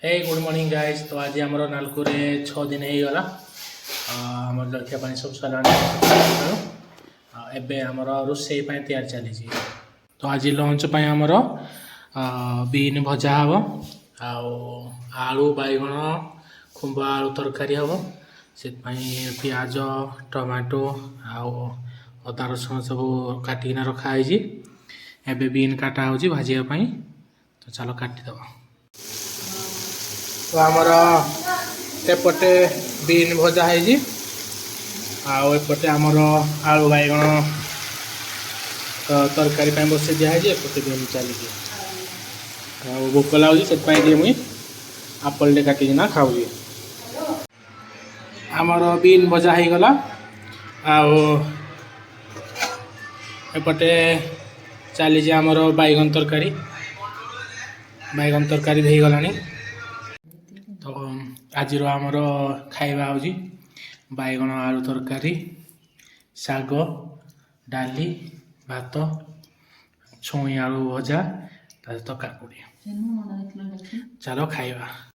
हे good morning guys. तो आज आम नालकुरे 6 दिन हो गला आम जलखिया पानी सब सरला एबे आमर रोषे तैयार चली। तो आज लंच आमर बीन भजा हम आलू बैगण खुंब आलू तरकारी हम से पियाज टमाटो अदा रसुण सब काटिना रखाई। एबे बीन काटा हो भाजापी। तो चलो काटिदेव। तो आमर एपटे बीन भजा है आउपटे आमर आलू बैगण तरकारी बसे दिखाई एपटे बीन चली भोक लगे से मुई आपल काटिना खाऊँ। आमर बीन भजा हो गला एपटे चली आमर बैगन तरकारी हो गला। तो आज आमर खाइबा हूँ बैगन आलू तरकारी शाग डाली भात छुई आलू भजा तो काकुड़ी। चलो खाइबा।